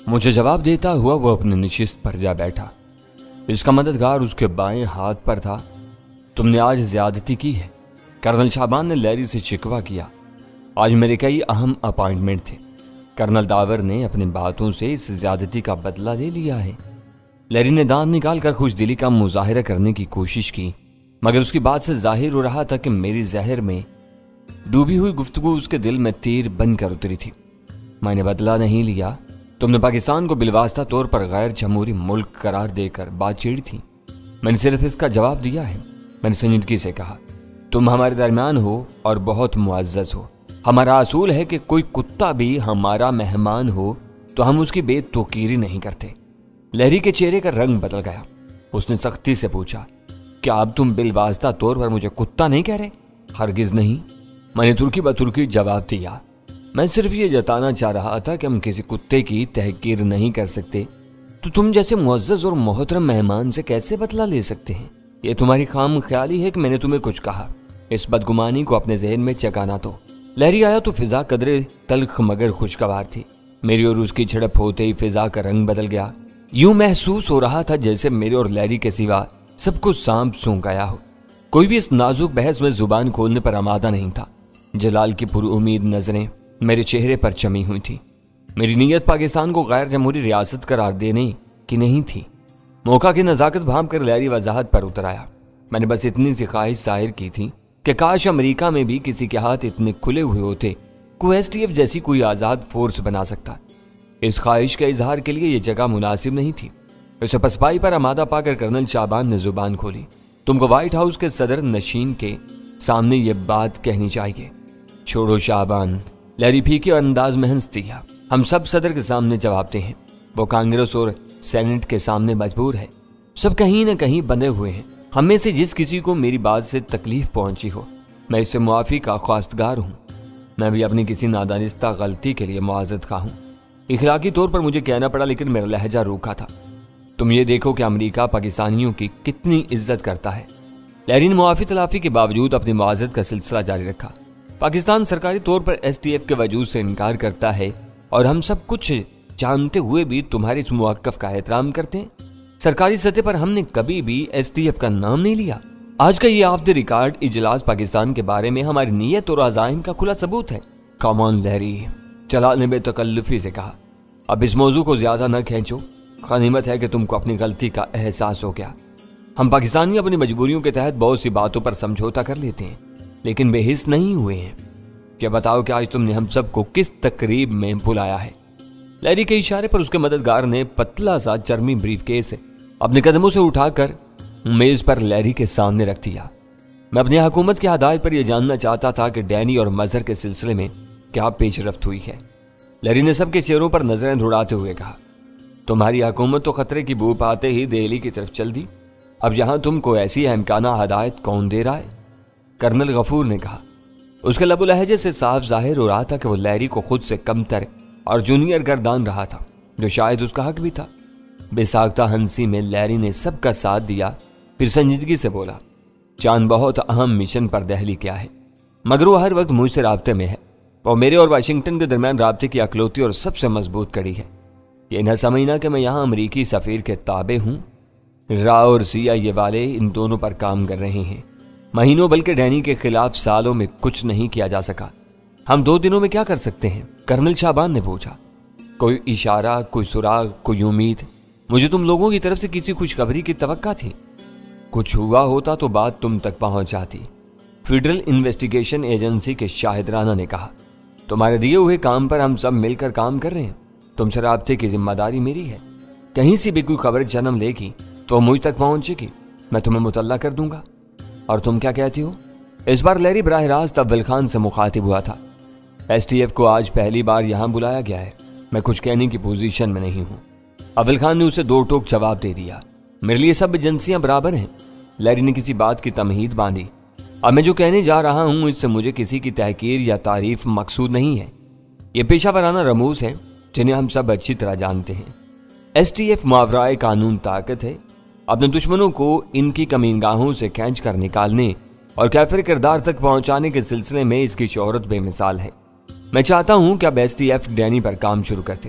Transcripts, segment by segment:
مجھے جواب دیتا ہوا وہ اپنے نشست پر جا بیٹھا۔ اس کا مددگار اس کے بائیں ہاتھ پر تھا۔ تم نے آج زیادتی کی ہے، کرنل شعبان نے لیری سے شکوہ کیا۔ آج میرے کئی اہم اپائنٹمنٹ تھے۔ کرنل داور نے اپنی باتوں سے اس زیادتی کا بدلہ لے لیا ہے۔ لیری نے دانت نکال کر خوش دلی کا مظاہرہ کرنے کی کوشش کی، مگر اس کی بات سے ظاہر ہو رہا تھا کہ میری زہر میں ڈوبی ہوئی گفتگو اس کے دل میں تیر بن کر اتری تھی۔ میں نے بدلہ نہیں لیا۔ تم نے پاکستان کو بالواسطہ طور پر غیر جمہوری ملک قرار دے کر بات چھیڑی تھی۔ میں نے صرف اس کا جواب دیا ہے۔ میں نے سنجیدگی سے کہا، تم ہمارے درمیان ہو اور بہت معزز ہو۔ ہمارا اصول ہے کہ کوئی کتا بھی ہمارا مہمان ہو تو ہم اس کی بے توقیری نہیں کرتے۔ لیری کے چہرے کا رنگ بدل گیا۔ اس نے سختی سے پوچھا، کیا اب تم بالواسطہ طور پر مجھے کتا نہیں کہہ رہے؟ ہرگز نہیں، میں نے ترکی بترکی جواب دیا۔ میں صرف یہ جتانا چاہ رہا تھا کہ ہم کسی کتے کی تحقیر نہیں کر سکتے، تو تم جیسے معزز اور محترم مہمان سے کیسے بدلہ لے سکتے ہیں؟ یہ تمہاری خام خیالی ہے کہ میں نے تمہیں کچھ کہا۔ اس بدگمانی کو اپنے ذہن میں چکانا تو۔ لیری آیا تو فضا قدرے تلخ مگر خوشگوار تھی۔ میری اور اس کی جھڑپ ہوتے ہی فضا کا رنگ بدل گیا۔ یوں محسوس ہو رہا تھا جیسے میرے اور لیری کے سوا سب کو سانپ سونگ گیا ہو۔ کوئی بھی اس نازک بحث میں زبان کھولنے پر آمادہ نہیں تھا۔ جلال کی پر امید نظریں میرے چہرے پر چمی ہوئی تھی۔ میری نیت پاکستان کو غیر جمہوری ریاست قرار دینے کی نہیں تھی۔ موقع کی نزاکت بھانپ کر لیری وضاحت پر اتر آیا۔ میں نے بس اتنی سی خواہش ظاہر کی تھی کہ کاش امریکہ میں بھی کسی کے ہاتھ اتنے کھلے ہوئے ہوتے کو ایس ٹی ایف جیسی کوئی آزاد فورس بنا سکتا۔ اس خواہش کے اظہار کے لیے یہ جگہ مناسب نہیں تھی۔ اسے پسپائی پر آمادہ پا کر کرنل شعبان نے زبان کھولی، تم کو وائٹ ہاؤس کے صدر نشین کے سامنے یہ بات کہنی چاہیے۔ چھوڑو شعبان، لیری پھیکے انداز میں ہنس دیا۔ ہم سب صدر کے سامنے جواب دیں ہیں، وہ کانگریس اور سینٹ کے سامنے مجبور ہے۔ سب کہیں نہ کہیں بندھے ہوئے ہیں۔ ہم میں سے جس کسی کو میری بات سے تکلیف پہنچی ہو، میں اس سے معافی کا خواستگار ہوں۔ میں بھی اپنی کسی نادانستہ غلطی کے لیے معذرت خواہ ہوں۔ اخلاقی طور پر مجھے کہنا پڑا، لیکن میرا لہجہ روکھا تھا۔ تم یہ دیکھو کہ امریکہ پاکستانیوں کی کتنی عزت کرتا ہے۔ لیری نے معافی تلافی کے باوجود اپنی معذرت کا سلسلہ جاری رکھا۔ پاکستان سرکاری طور پر ایس ٹی ایف کے وجود سے انکار کرتا ہے، اور ہم سب کچھ جانتے ہوئے بھی تمہارے اس موقف کا احترام کرتے ہیں۔ سرکاری سطح پر ہم نے کبھی بھی ایس ٹی ایف کا نام نہیں لیا۔ آج کا یہ آف دی ریکارڈ اجلاس پاکستان کے بارے میں ہماری نیت اور عزائم کا کھلا ثبوت ہے۔ کم آن لیری، جلال نے بے تکلفی سے کہا، اب اس موضوع کو زیادہ نہ کھینچو۔ غنیمت ہے کہ تم کو اپنی غلطی کا احساس ہو گیا۔ ہم پاکستانی اپنی مجبوریوں کے تحت بہت سی باتوں پر سمجھوتا کر لیتے ہیں، لیکن بے حس نہیں ہوئے ہیں۔ کیا بتاؤ کہ آج تم نے ہم سب کو کس تقریب میں بلایا ہے؟ لیری کے اشارے پر اس کے مددگار نے پتلا سا چرمی بریف کیس اپنے قدموں سے اٹھا کر میز پر لیری کے سامنے رکھ دیا۔ میں اپنی حکومت کی ہدایت پر یہ جاننا چاہتا تھا کہ ڈینی اور مظہر کے سلسلے میں کیا پیش رفت ہوئی ہے۔ لیری نے سب کے چہروں پر نظریں دوڑاتے ہوئے کہا، تمہاری حکومت تو خطرے کی بو پاتے ہی دہلی کی طرف چل دی۔ اب یہاں تم کو ایسی احمقانہ ہدایت کون دے رہا ہے؟ کرنل غفور نے کہا۔ اس کے لب و لہجے سے صاف ظاہر ہو رہا تھا کہ وہ لیری کو خود سے کم تر اور جونیئر گردان رہا تھا، جو شاید اس کا حق بھی تھا۔ بے ساختہ ہنسی میں لیری نے سب کا ساتھ دیا، پھر سنجیدگی سے بولا، چاند بہت اہم مشن پر دہلی کیا ہے، مگر وہ ہر وقت مجھ سے رابطے میں ہے، اور میرے اور واشنگٹن کے درمیان رابطے کی اکلوتی اور سب سے مضبوط کڑی ہے۔ یہ نہ سمجھنا کہ میں یہاں امریکی سفیر کے تابع ہوں۔ را اور CIA والے ان دونوں پر کام کر رہے ہیں مہینوں، بلکہ ڈینی کے خلاف سالوں میں کچھ نہیں کیا جا سکا۔ ہم 2 دنوں میں کیا کر سکتے ہیں؟ کرنل شعبان نے پوچھا۔ کوئی اشارہ، کوئی سراغ، کوئی امید؟ مجھے تم لوگوں کی طرف سے کسی خوشخبری کی توقع تھی۔ کچھ ہوا ہوتا تو بات تم تک پہنچ جاتی۔ فیڈرل انویسٹیگیشن ایجنسی کے شاہد رانا نے کہا، تمہارے دیے ہوئے کام پر ہم سب مل کر کام کر رہے ہیں۔ تم سے رابطے کی ذمہ داری میری ہے۔ کہیں سے بھی کوئی خبر جنم لے گی تو مجھ تک پہنچے گی، میں تمہیں مطلع کر دوں گا۔ اور تم کیا کہتی ہو؟ اس بار لیری براہ راست اول خان سے مخاطب ہوا تھا۔ ایس ٹی ایف کو آج پہلی بار یہاں بلایا گیا ہے، میں کچھ کہنے کی پوزیشن میں نہیں ہوں۔ اول خان نے اسے 2 ٹوک جواب دے دیا، میرے لیے سب ایجنسیاں برابر ہیں۔ لیری نے کسی بات کی تمہید باندھی، اب میں جو کہنے جا رہا ہوں اس سے مجھے کسی کی تحقیر یا تعریف مقصود نہیں ہے۔ یہ پیشہ ورانہ رموز ہیں جنہیں ہم سب اچھی طرح جانتے ہیں۔ ایس ٹی ایف ماورائے قانون طاقت ہے، اپنے دشمنوں کو ان کی کمینگاہوں سے کھینچ کر نکالنے اور کافر کردار تک پہنچانے کے سلسلے میں اس کی شہرت بے مثال ہے۔ میں چاہتا ہوں کہ اب ایس ٹی ایف ڈینی پر کام شروع کرتے۔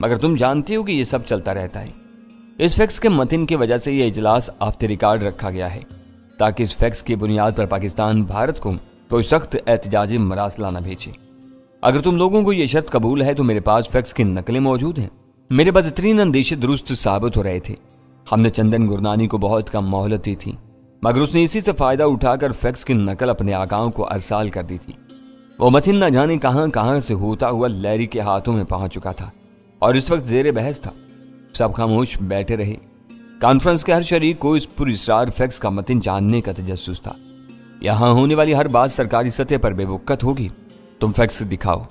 مگر تم جانتے ہو کہ یہ سب چلتا رہتا ہے۔ اس فیکس کے متن کی وجہ سے یہ اجلاس آفتے ریکارڈ رکھا گیا ہے تاکہ اس فیکس کی بنیاد پر پاکستان بھارت کو کوئی سخت احتجاجی مراسلہ نہ بھیجے۔ اگر تم لوگوں کو یہ شرط قبول ہے تو میرے پاس فیکس کی نقلیں موجود ہیں۔ میرے بدترین اندیشے درست ثابت ہو رہے تھے۔ ہم نے چندن گرنانی کو بہت کم مہلت دی تھی، مگر اس نے اسی سے فائدہ اٹھا کر فیکس کی نقل اپنے آقاؤں کو ارسال کر دی تھی۔ وہ متن نہ جانے کہاں کہاں سے ہوتا ہوا لیری کے ہاتھوں میں پہنچ چکا تھا اور اس وقت زیر بحث تھا۔ سب خاموش بیٹھے رہے۔ کانفرنس کے ہر شریک کو اس پر اسرار فیکس کا متن جاننے کا تجسس تھا۔ یہاں ہونے والی ہر بات سرکاری سطح پر بے وقت ہوگی۔ تم فیکس دکھاؤ۔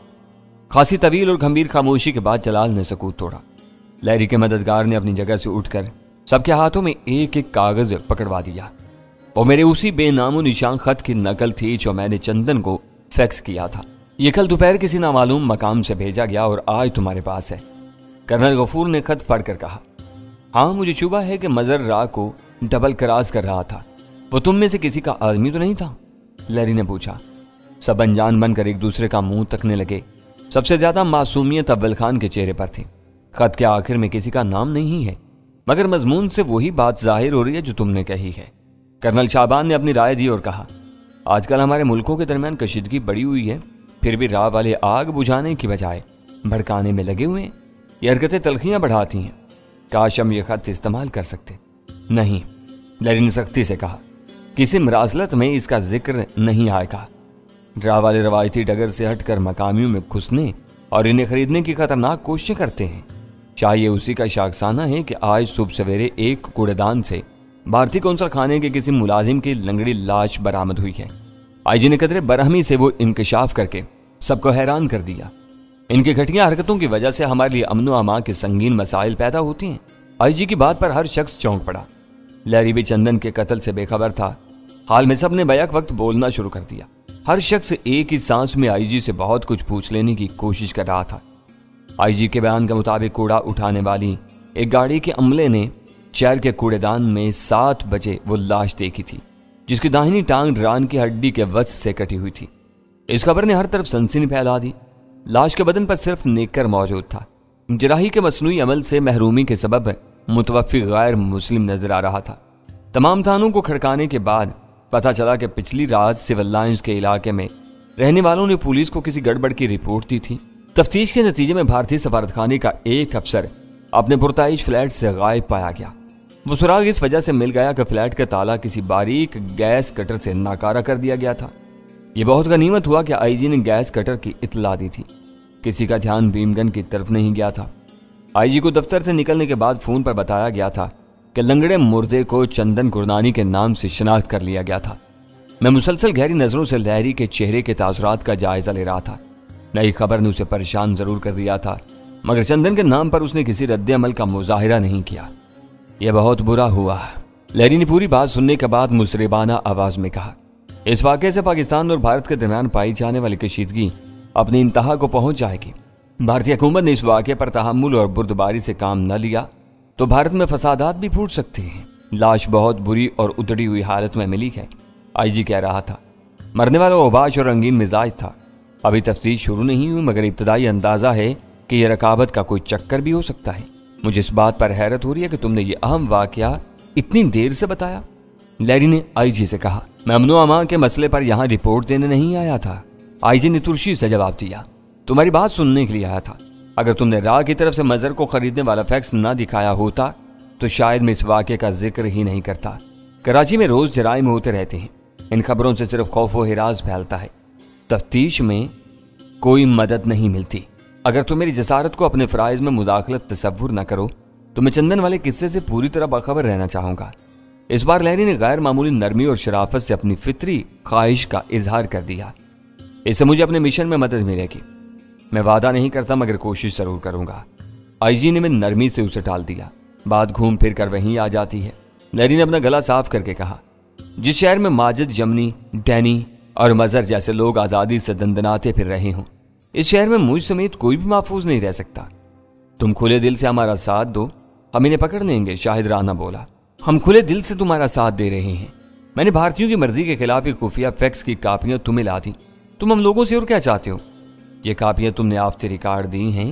خاصی طویل اور گھمبیر خاموشی کے بعد جلال نے سکوت توڑا۔ لیری کے مددگار نے اپنی جگہ سے اٹھ کر سب کے ہاتھوں میں ایک ایک کاغذ پکڑوا دیا۔ وہ میرے اسی بے نام و نشان خط کی نقل تھی جو میں نے چندن کو فیکس کیا تھا۔ یہ کل دوپہر کسی نامعلوم مقام سے بھیجا گیا اور آج تمہارے پاس ہے۔ کرنل غفور نے خط پڑھ کر کہا، ہاں مجھے شبہ ہے کہ مظہر راہ کو ڈبل کراس کر رہا تھا۔ وہ تم میں سے کسی کا آدمی تو نہیں تھا؟ لیری نے پوچھا۔ سب انجان بن کر ایک دوسرے کا منہ تکنے لگے۔ سب سے زیادہ معصومیت اول خان کے چہرے پر تھی۔ خط کے آخر میں کسی کا نام نہیں ہے، مگر مضمون سے وہی بات ظاہر ہو رہی ہے جو تم نے کہی ہے۔ کرنل شعبان نے اپنی رائے دی اور کہا، آج کل ہمارے ملکوں کے درمیان کشیدگی بڑی ہوئی ہے، پھر بھی راہ والے آگ بجھانے کی بجائے بھڑکانے میں لگے ہوئے ہیں۔ یہ حرکتیں تلخیاں بڑھاتی ہیں۔ کاش ہم یہ خط استعمال کر سکتے۔ نہیں، لیری نے سختی سے کہا، کسی مراسلت میں اس کا ذکر نہیں آئے گا۔ راہ والے روایتی ڈگر سے ہٹ کر مقامیوں میں گھسنے اور انہیں خریدنے کی خطرناک کوششیں کرتے ہیں۔ شاید یہ اسی کا شاخسانہ ہے کہ آج صبح سویرے ایک کوڑے دان سے بھارتی قونصل خانے کے کسی ملازم کی لنگڑی لاش برآمد ہوئی ہے۔ آئی جی نے قدرے برہمی سے وہ انکشاف کر کے سب کو حیران کر دیا۔ ان کی گھٹیا حرکتوں کی وجہ سے ہمارے لیے امن و امان کے سنگین مسائل پیدا ہوتی ہیں۔ آئی جی کی بات پر ہر شخص چونک پڑا۔ لیری بھی چندن کے قتل سے بے خبر تھا۔ حال میں سب نے بیک وقت بولنا شروع کر دیا۔ ہر شخص ایک ہی سانس میں آئی جی سے بہت کچھ پوچھ لینے کی کوشش کر رہا تھا۔ آئی جی کے بیان کے مطابق کوڑا اٹھانے والی ایک گاڑی کے عملے نے شہر کے کوڑے دان میں 7 بجے وہ لاش دیکھی تھی جس کی داہنی ٹانگ ران کی ہڈی کے وسط سے کٹی ہوئی تھی۔ اس خبر نے ہر طرف سنسنی پھیلا دی۔ لاش کے بدن پر صرف نیکر موجود تھا۔ جراحی کے مصنوعی عمل سے محرومی کے سبب متوفی غیر مسلم نظر آ رہا تھا۔ تمام تھانوں کو کھڑکانے کے بعد پتہ چلا کہ پچھلی رات سول لائنز کے علاقے میں رہنے والوں نے پولیس کو کسی گڑبڑ کی رپورٹ دی تھی۔ تفتیش کے نتیجے میں بھارتی سفارت خانے کا ایک افسر اپنے پرتعیش فلیٹ سے غائب پایا گیا۔ وہ سراغ اس وجہ سے مل گیا کہ فلیٹ کا تالا کسی باریک گیس کٹر سے ناکارہ کر دیا گیا تھا۔ یہ بہت غنیمت ہوا کہ آئی جی نے گیس کٹر کی اطلاع دی تھی۔ کسی کا دھیان بھیم گن کی طرف نہیں گیا تھا۔ آئی جی کو دفتر سے نکلنے کے بعد فون پر بتایا گیا تھا کہ لنگڑے مردے کو چندن گرنانی کے نام سے شناخت کر لیا گیا تھا۔ میں مسلسل گہری نظروں سے لیری کے چہرے کے تاثرات کا جائزہ لے رہا تھا۔ نئی خبر نے اسے پریشان ضرور کر دیا تھا، مگر چندن کے نام پر اس نے کسی رد عمل کا مظاہرہ نہیں کیا۔ یہ بہت برا ہوا، لیری نے پوری بات سننے کے بعد مضطربانہ آواز میں کہا۔ اس واقعے سے پاکستان اور بھارت کے درمیان پائی جانے والی کشیدگی اپنی انتہا کو پہنچ جائے گی۔ بھارتی حکومت نے اس واقعے پر تحمل اور بردباری سے کام نہ لیا تو بھارت میں فسادات بھی پھوٹ سکتے ہیں۔ لاش بہت بری اور اتڑی ہوئی حالت میں ملی ہے، آئی جی کہہ رہا تھا۔ مرنے والا اوباش اور رنگین مزاج تھا۔ ابھی تفتیش شروع نہیں ہوئی، مگر ابتدائی اندازہ ہے کہ یہ رقابت کا کوئی چکر بھی ہو سکتا ہے۔ مجھے اس بات پر حیرت ہو رہی ہے کہ تم نے یہ اہم واقعہ اتنی دیر سے بتایا۔ لیری نے آئی جی سے کہا، میں امن و امان کے مسئلے پر یہاں رپورٹ دینے نہیں آیا تھا۔ آئی جی نے ترشی سے جواب دیا، تمہاری بات سننے کے لیے آیا تھا۔ اگر تم نے راہ کی طرف سے مظہر کو خریدنے والا فیکس نہ دکھایا ہوتا تو شاید میں اس واقعے کا ذکر ہی نہیں کرتا۔ کراچی میں روز جرائم ہوتے رہتے ہیں، ان خبروں سے صرف خوف و ہراس پھیلتا ہے، تفتیش میں کوئی مدد نہیں ملتی۔ اگر تم میری جسارت کو اپنے فرائض میں مداخلت تصور نہ کرو تو میں چندن والے قصے سے پوری طرح باخبر رہنا چاہوں گا۔ اس بار لیری نے غیر معمولی نرمی اور شرافت سے اپنی فطری خواہش کا اظہار کر دیا۔ اس سے مجھے اپنے مشن میں مدد ملے گی۔ میں وعدہ نہیں کرتا مگر کوشش ضرور کروں گا۔ آئی جی نے میں نرمی سے اسے ٹال دیا۔ بات گھوم پھر کر وہیں آ جاتی ہے۔ لیری نے اپنا گلا صاف کر کے کہا، جس شہر میں ماجد، یمنی، ڈینی اور مظہر جیسے لوگ آزادی سے دندناتے پھر رہے ہوں، اس شہر میں مجھ سمیت کوئی بھی محفوظ نہیں رہ سکتا۔ تم کھلے دل سے ہمارا ساتھ دو، ہم انہیں پکڑ لیں گے۔ شاہد رانا بولا، ہم کھلے دل سے تمہارا ساتھ دے رہے ہیں۔ میں نے بھارتیوں کی مرضی کے خلاف ایک خفیہ فیکس کی کاپیاں تمہیں لا دی۔ تم ہم لوگوں سے اور کیا چاہتے ہو؟ یہ کاپیاں تم نے آفتے ریکارڈ دی ہیں